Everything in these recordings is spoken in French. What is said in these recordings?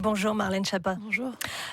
Bonjour Marlène Schiappa. Bonjour.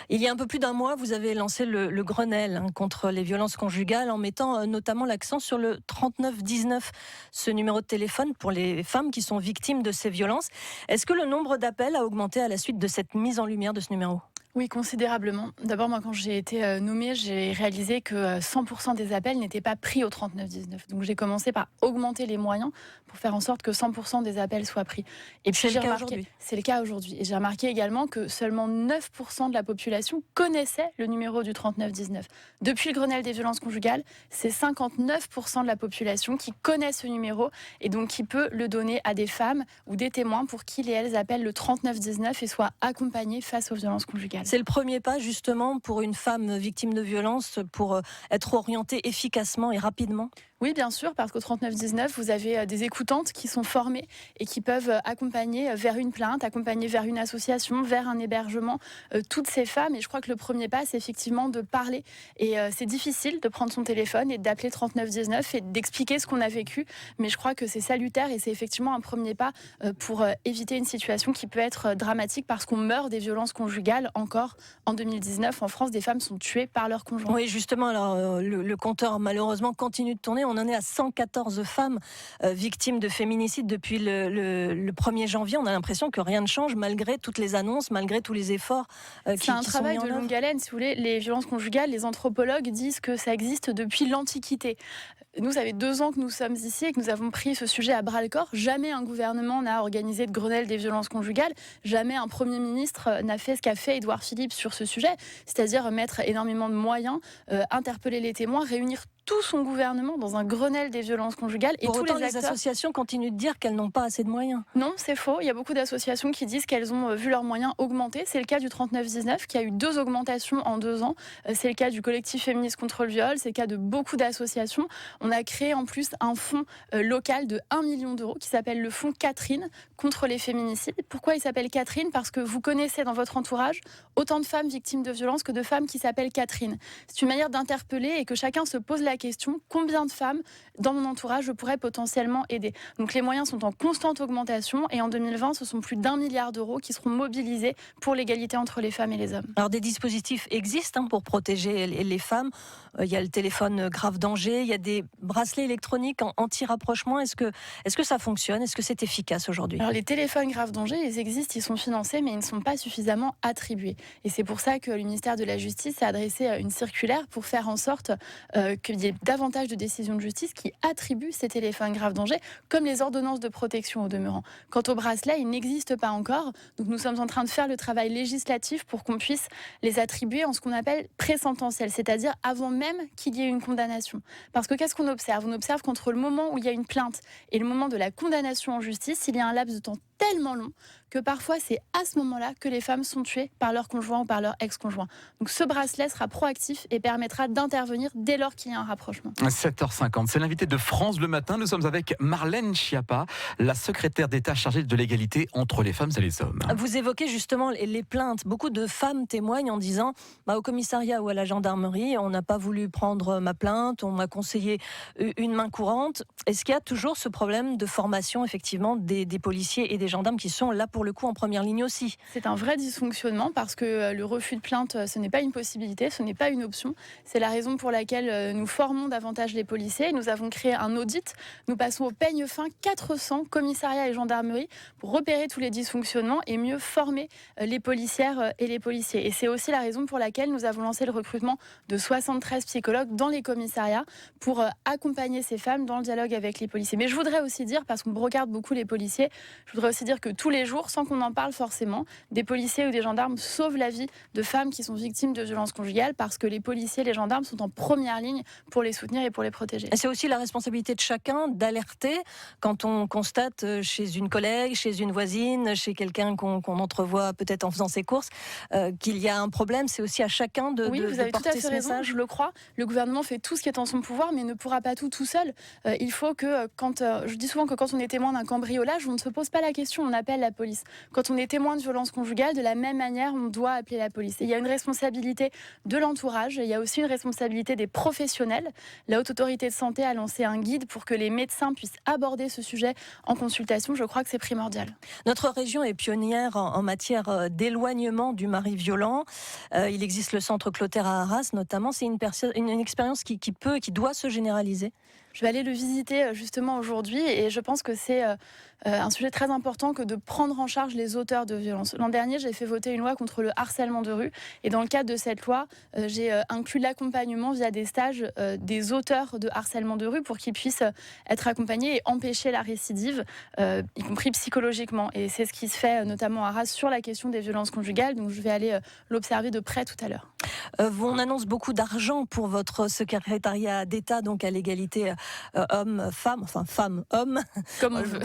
Il y a un peu plus d'un mois, vous avez lancé le Grenelle contre les violences conjugales en mettant notamment l'accent sur le 3919, ce numéro de téléphone pour les femmes qui sont victimes de ces violences. Est-ce que le nombre d'appels a augmenté à la suite de cette mise en lumière de ce numéro ? Oui, considérablement. D'abord, moi, quand j'ai été nommée, j'ai réalisé que 100% des appels n'étaient pas pris au 3919. Donc, j'ai commencé par augmenter les moyens pour faire en sorte que 100% des appels soient pris. Et puis, c'est le cas aujourd'hui. Et j'ai remarqué également que seulement 9% de la population connaissait le numéro du 3919. Depuis le Grenelle des violences conjugales, c'est 59% de la population qui connaît ce numéro et donc qui peut le donner à des femmes ou des témoins pour qu'ils et elles appellent le 3919 et soient accompagnés face aux violences conjugales. C'est le premier pas justement pour une femme victime de violence pour être orientée efficacement et rapidement ? Oui, bien sûr, parce qu'au 3919, vous avez des écoutantes qui sont formées et qui peuvent accompagner vers une plainte, accompagner vers une association, vers un hébergement, toutes ces femmes. Et je crois que le premier pas, c'est effectivement de parler. Et c'est difficile de prendre son téléphone et d'appeler 3919 et d'expliquer ce qu'on a vécu. Mais je crois que c'est salutaire et c'est effectivement un premier pas pour éviter une situation qui peut être dramatique parce qu'on meurt des violences conjugales encore en 2019. En France, des femmes sont tuées par leur conjoint. Oui, justement, alors le compteur malheureusement continue de tourner. On en est à 114 femmes victimes de féminicide depuis le 1er janvier. On a l'impression que rien ne change malgré toutes les annonces, malgré tous les efforts qui sont mis en œuvre. C'est un travail de longue haleine, si vous voulez. Les violences conjugales, les anthropologues disent que ça existe depuis l'Antiquité. Nous, ça fait 2 ans que nous sommes ici et que nous avons pris ce sujet à bras-le-corps. Jamais un gouvernement n'a organisé de Grenelle des violences conjugales. Jamais un Premier ministre n'a fait ce qu'a fait Édouard Philippe sur ce sujet, c'est-à-dire mettre énormément de moyens, interpeller les témoins, réunir tout son gouvernement dans un Grenelle des violences conjugales. Et pour tous autant, les acteurs... associations continuent de dire qu'elles n'ont pas assez de moyens. Non, c'est faux. Il y a beaucoup d'associations qui disent qu'elles ont vu leurs moyens augmenter. C'est le cas du 3919, qui a eu 2 augmentations en 2 ans. C'est le cas du collectif féministe contre le viol. C'est le cas de beaucoup d'associations. On a créé en plus un fonds local de 1 million d'euros qui s'appelle le fonds Catherine contre les féminicides. Pourquoi il s'appelle Catherine ? Parce que vous connaissez dans votre entourage autant de femmes victimes de violences que de femmes qui s'appellent Catherine. C'est une manière d'interpeller et que chacun se pose la question, combien de femmes dans mon entourage je pourrais potentiellement aider ? Donc les moyens sont en constante augmentation et en 2020, ce sont plus d'1 milliard d'euros qui seront mobilisés pour l'égalité entre les femmes et les hommes. Alors des dispositifs existent pour protéger les femmes. Il y a le téléphone grave danger, il y a des bracelets électroniques anti-rapprochement. Est-ce que ça fonctionne ? Est-ce que c'est efficace aujourd'hui ? Alors les téléphones grave danger, ils existent, ils sont financés, mais ils ne sont pas suffisamment attribués. Et c'est pour ça que le ministère de la Justice a adressé une circulaire pour faire en sorte qu'il y ait davantage de décisions de justice qui attribuent ces téléphones grave danger, comme les ordonnances de protection au demeurant. Quant au bracelet, il n'existe pas encore. Donc nous sommes en train de faire le travail législatif pour qu'on puisse les attribuer en ce qu'on appelle présententiel, c'est-à-dire avant même qu'il y ait une condamnation. Parce que qu'est-ce qu'on observe ? On observe qu'entre le moment où il y a une plainte et le moment de la condamnation en justice, il y a un laps de temps tellement long que parfois c'est à ce moment-là que les femmes sont tuées par leur conjoint ou par leur ex-conjoint. Donc ce bracelet sera proactif et permettra d'intervenir dès lors qu'il y a un rapprochement. 7h50, c'est l'invité de France le matin. Nous sommes avec Marlène Schiappa, la secrétaire d'État chargée de l'égalité entre les femmes et les hommes. Vous évoquez justement les plaintes. Beaucoup de femmes témoignent en disant au commissariat ou à la gendarmerie, on n'a pas voulu prendre ma plainte, on m'a conseillé une main courante. Est-ce qu'il y a toujours ce problème de formation effectivement des policiers et des gendarmes qui sont là pour le coup en première ligne aussi ? C'est un vrai dysfonctionnement parce que le refus de plainte, ce n'est pas une possibilité, ce n'est pas une option. C'est la raison pour laquelle nous formons davantage les policiers. Nous avons créé un audit. Nous passons au peigne fin 400 commissariats et gendarmeries pour repérer tous les dysfonctionnements et mieux former les policières et les policiers. Et c'est aussi la raison pour laquelle nous avons lancé le recrutement de 73 psychologues dans les commissariats pour accompagner ces femmes dans le dialogue avec les policiers. Mais je voudrais aussi dire, parce qu'on brocarde beaucoup les policiers, je voudrais aussi dire que tous les jours, sans qu'on en parle forcément, des policiers ou des gendarmes sauvent la vie de femmes qui sont victimes de violences conjugales parce que les policiers et les gendarmes sont en première ligne pour les soutenir et pour les protéger. Et c'est aussi la responsabilité de chacun d'alerter quand on constate chez une collègue, chez une voisine, chez quelqu'un qu'on entrevoit peut-être en faisant ses courses, qu'il y a un problème. C'est aussi à chacun de oui, vous avez porter tout à fait raison, message. je le crois. Le gouvernement fait tout ce qui est en son pouvoir, mais ne pourra pas tout seul. Il faut que, je dis souvent que quand on est témoin d'un cambriolage, on ne se pose pas la question question, on appelle la police. Quand on est témoin de violence conjugale, de la même manière, on doit appeler la police. Et il y a une responsabilité de l'entourage, il y a aussi une responsabilité des professionnels. La Haute Autorité de Santé a lancé un guide pour que les médecins puissent aborder ce sujet en consultation. Je crois que c'est primordial. Notre région est pionnière en matière d'éloignement du mari violent. Il existe le centre Clotaire à Arras, notamment. C'est une expérience qui doit se généraliser. Je vais aller le visiter justement aujourd'hui et je pense que c'est un sujet très important que de prendre en charge les auteurs de violences. L'an dernier, j'ai fait voter une loi contre le harcèlement de rue et dans le cadre de cette loi, j'ai inclus l'accompagnement via des stages des auteurs de harcèlement de rue pour qu'ils puissent être accompagnés et empêcher la récidive, y compris psychologiquement. Et c'est ce qui se fait notamment à Arras sur la question des violences conjugales. Donc je vais aller l'observer de près tout à l'heure. On annonce beaucoup d'argent pour votre secrétariat d'État, donc à l'égalité homme-femme, enfin femme-homme, Comme on veut.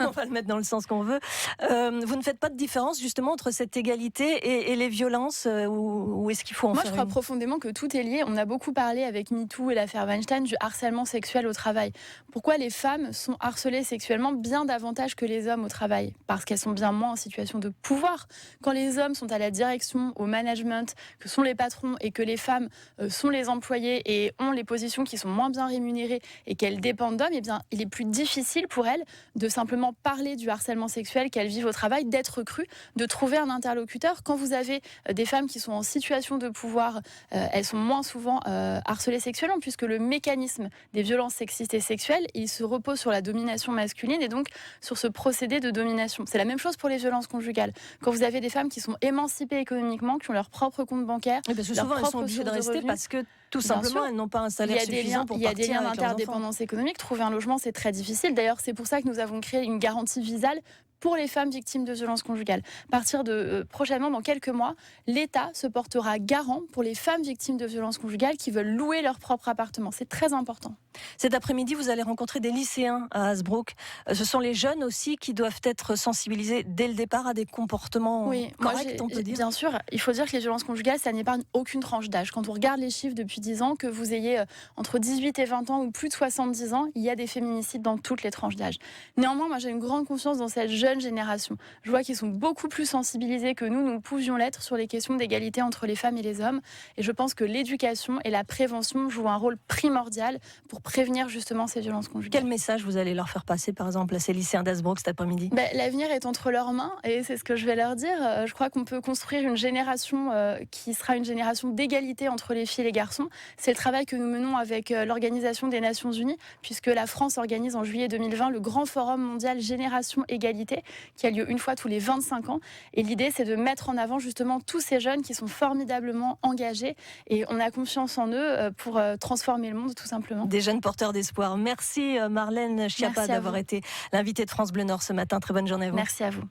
On va le mettre dans le sens qu'on veut. Vous ne faites pas de différence justement entre cette égalité et les violences, ou est-ce qu'il faut en Moi, faire je crois une profondément que tout est lié. On a beaucoup parlé avec MeToo et l'affaire Weinstein du harcèlement sexuel au travail. Pourquoi les femmes sont harcelées sexuellement bien davantage que les hommes au travail? Parce qu'elles sont bien moins en situation de pouvoir. Quand les hommes sont à la direction, au management, que sont les patrons et que les femmes sont les employés et ont les positions qui sont moins bien rémunérées et qu'elles dépendent d'hommes, eh bien, il est plus difficile pour elles de simplement parler du harcèlement sexuel qu'elles vivent au travail, d'être crues, de trouver un interlocuteur. Quand vous avez des femmes qui sont en situation de pouvoir, elles sont moins souvent harcelées sexuellement, puisque le mécanisme des violences sexistes et sexuelles, il se repose sur la domination masculine et donc sur ce procédé de domination. C'est la même chose pour les violences conjugales. Quand vous avez des femmes qui sont émancipées économiquement, qui ont leur propre compte bancaire, Oui, parce que souvent elles sont obligées de rester parce que tout simplement elles n'ont pas un salaire suffisant pour partir avec leurs enfants. Il y a des liens d'interdépendance économique. Trouver un logement, c'est très difficile. D'ailleurs, c'est pour ça que nous avons créé une garantie visale pour les femmes victimes de violences conjugales. À partir de prochainement, dans quelques mois, l'État se portera garant pour les femmes victimes de violences conjugales qui veulent louer leur propre appartement. C'est très important. Cet après-midi, vous allez rencontrer des lycéens à Hasbrook. Ce sont les jeunes aussi qui doivent être sensibilisés dès le départ à des comportements corrects, on peut dire. Bien sûr, il faut dire que les violences conjugales, ça n'épargne aucune tranche d'âge. Quand on regarde les chiffres depuis 10 ans, que vous ayez entre 18 et 20 ans ou plus de 70 ans, il y a des féminicides dans toutes les tranches d'âge. Néanmoins, moi j'ai une grande confiance dans cette jeune génération. Je vois qu'ils sont beaucoup plus sensibilisés que nous pouvions l'être sur les questions d'égalité entre les femmes et les hommes. Et je pense que l'éducation et la prévention jouent un rôle primordial pour prévenir justement ces violences conjugales. Quel message vous allez leur faire passer, par exemple, à ces lycéens d'Hasbrook cet après-midi? L'avenir est entre leurs mains et c'est ce que je vais leur dire. Je crois qu'on peut construire une génération qui sera une génération d'égalité entre les filles et les garçons. C'est le travail que nous menons avec l'Organisation des Nations Unies, puisque la France organise en juillet 2020 le grand forum mondial Génération Égalité, qui a lieu une fois tous les 25 ans. Et l'idée, c'est de mettre en avant justement tous ces jeunes qui sont formidablement engagés et on a confiance en eux pour transformer le monde, tout simplement. Des jeunes porteurs d'espoir. Merci Marlène Schiappa d'avoir été l'invitée de France Bleu Nord ce matin. Très bonne journée à vous. Merci à vous.